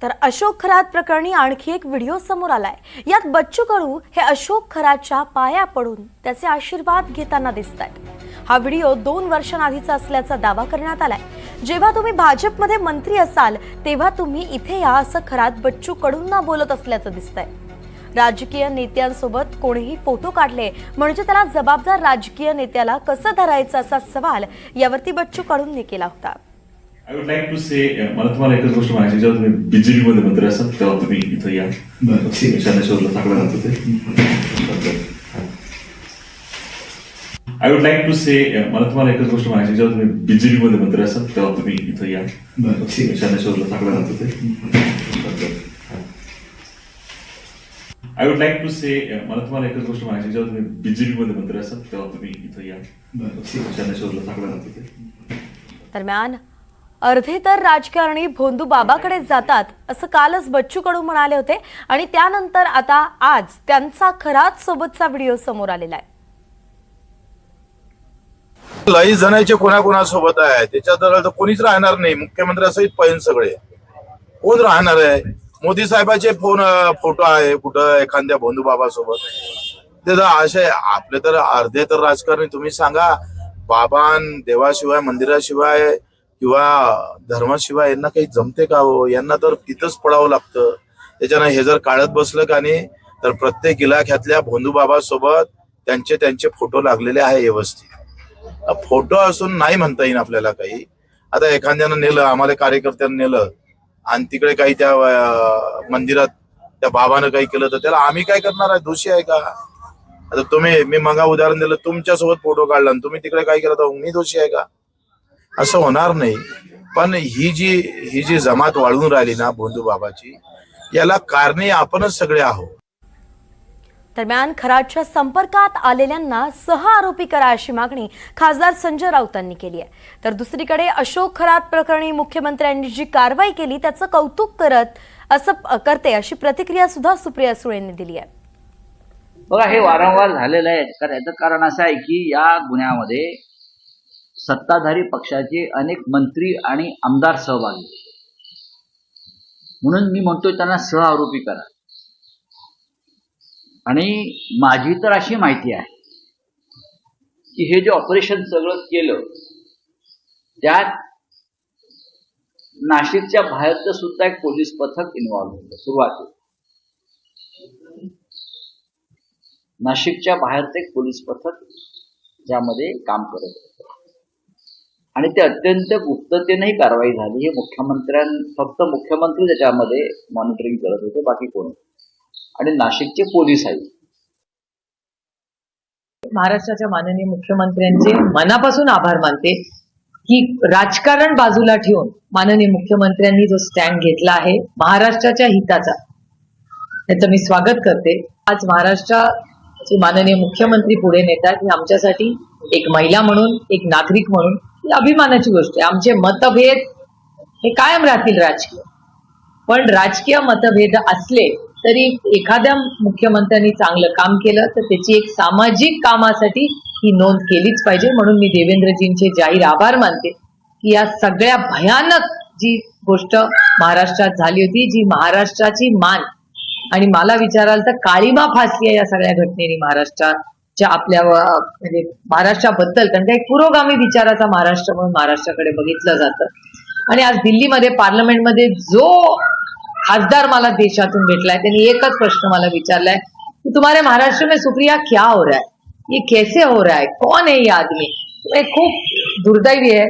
तर अशोक खरात प्रकरणी आणखी एक व्हिडिओ समोर आलाय। यात बच्चू कडू हे अशोक खरातच्या पाया पडून त्याचे आशीर्वाद घेताना दिसतात। हा व्हिडिओ 2 वर्षांआधीचा असल्याचा दावा करण्यात आलाय। जेव्हा तुम्ही भाजपमध्ये मंत्री असाल तेव्हा तुम्ही इथे या असं खरात बच्चू कडूंना बोलत असल्याचं दिसतंय। राजकीय नेत्यांसोबत कोणीही फोटो काढले म्हणजे त्याला जबाबदार राजकीय नेत्याला कसं धरायचं असा सवाल यावरती बच्चू कडूंनी केला होता। I would like to say, मला तुम्हाला एकच गोष्ट म्हणायची, जेव्हा तुम्ही बीजेपी मध्ये मंत्री असाल तेव्हा तुम्ही इथं या शनेश्वरला टाकलं जात होते। आय वुड लाईक टू से, मला तुम्हाला एकच गोष्ट म्हणायची, जेव्हा तुम्ही बीजेपी मध्ये मंत्री असाल तेव्हा तुम्ही इथं या शनेश्वरला टाकलं जात होते। आय वुड लाईक टू से, मला तुम्हाला एकच गोष्ट म्हणायची, जेव्हा तुम्ही बीजेपी मध्ये मंत्री असाल तेव्हा तुम्ही इथं या शनेश्वरला टाकलं जात होते। दरम्यान अर्धे तर राजकारणी भोंदू बाबाकडे जातात असं कालच बच्चू कडू म्हणाले होते आणि त्यानंतर आता आज त्यांचा खरात सोबतचा व्हिडिओ समोर आलेला आहे। लई जणांचे कोणाकोणासोबत आहे, त्याच्यात कोणीच राहणार नाही। मुख्यमंत्र्यासहित पैन सगळे कोण राहणार आहे? मोदी साहेबांचे फोटो आहे कुठं एखाद्या भोंदू बाबा सोबत, ते तर असे आपले तर अर्धे तर राजकारणी तुम्ही सांगा, बाबान देवाशिवाय मंदिराशिवाय किंवा धर्माशिवाय यांना काही जमते का हो? यांना तर तिथंच पडावं लागतं। त्याच्यानं हे जर काढत बसलं का नाही तर प्रत्येक इलाख्यातल्या भोंदू बाबा सोबत त्यांचे फोटो लागलेले आहे व्यवस्थित। फोटो असून नाही म्हणता येईल आपल्याला काही। आता एखाद्यानं नेलं, आम्हाला कार्यकर्त्यांना नेलं आणि तिकडे काही त्या मंदिरात त्या बाबानं काही केलं तर त्याला आम्ही काय करणार आहे? दोषी आहे का? आता तुम्ही, मी मगा उदाहरण दिलं, तुमच्यासोबत फोटो काढला आणि तुम्ही तिकडे काय केलं तर मी दोषी आहे का? असं होणार नाही। पण ही जी जमात वाढून राहिली ना भोंदू बाबाची, याला कारणे आपणच सगळे आहोत। दरम्यान खरातच्या संपर्कात आलेल्यांना सह आरोपी करा अशी मागणी खासदार संजय राऊतांनी केली आहे। तर दुसरीकडे अशोक खरात प्रकरणी मुख्यमंत्र्यांनी जी कारवाई केली त्याचं कौतुक करते अशी प्रतिक्रिया सुद्धा सुप्रिया सुळेंनी दिली आहे। बघा, हे वारंवार झालेलं आहे। याचं कारण असं आहे की या गुन्ह्यामध्ये सत्ताधारी पक्षाचे अनेक मंत्री आणि आमदार सहभागी, म्हणून मी म्हणतोय त्यांना सह आरोपी करा। आणि माझी तर अशी माहिती आहे की हे जे ऑपरेशन सगळं केलं त्यात नाशिकच्या बाहेरचं सुद्धा एक पोलीस पथक इन्व्हॉल्व्ह होतं। सुरुवातीला नाशिकच्या बाहेरचं एक पोलीस पथक ज्यामध्ये काम करत होतं आणि ते अत्यंत गुप्ततेनेही कारवाई झाली। हे फक्त मुख्यमंत्री त्याच्यामध्ये मॉनिटरिंग करत होते, बाकी कोण, आणि नाशिकचे पोलीस आहेत। महाराष्ट्राच्या माननीय मुख्यमंत्र्यांचे मनापासून आभार मानते की राजकारण बाजूला ठेवून माननीय मुख्यमंत्र्यांनी जो स्टँड घेतला आहे महाराष्ट्राच्या हिताचा, त्याचं मी स्वागत करते। आज महाराष्ट्राचे माननीय मुख्यमंत्री पुढे नेतात हे आमच्यासाठी एक महिला म्हणून, एक नागरिक म्हणून अभिमानाची गोष्ट आहे। आमचे मतभेद हे कायम राहतील राजकीय, पण राजकीय मतभेद असले तरी एखाद्या मुख्यमंत्र्यांनी चांगलं काम केलं तर त्याची एक सामाजिक कामासाठी ही नोंद केलीच पाहिजे। म्हणून मी देवेंद्रजींचे जाहीर आभार मानते की या सगळ्या भयानक जी गोष्ट महाराष्ट्रात झाली होती, जी महाराष्ट्राची मान, आणि मला विचाराल तर काळीमा फासली आहे या सगळ्या घटनेने महाराष्ट्राच्या, आपल्या म्हणजे महाराष्ट्राबद्दल, कारण का एक पुरोगामी विचाराचा महाराष्ट्र म्हणून महाराष्ट्राकडे बघितलं जातं। आणि आज दिल्लीमध्ये पार्लमेंटमध्ये जो खासदार मला देशातून भेटलाय त्यांनी एकच प्रश्न मला विचारलाय की तुम्हारे महाराष्ट्र में सुप्रिया क्या हो रहा है, ये कैसे हो रहा है, कौन है ये आदमी? खूप दुर्दैवी आहे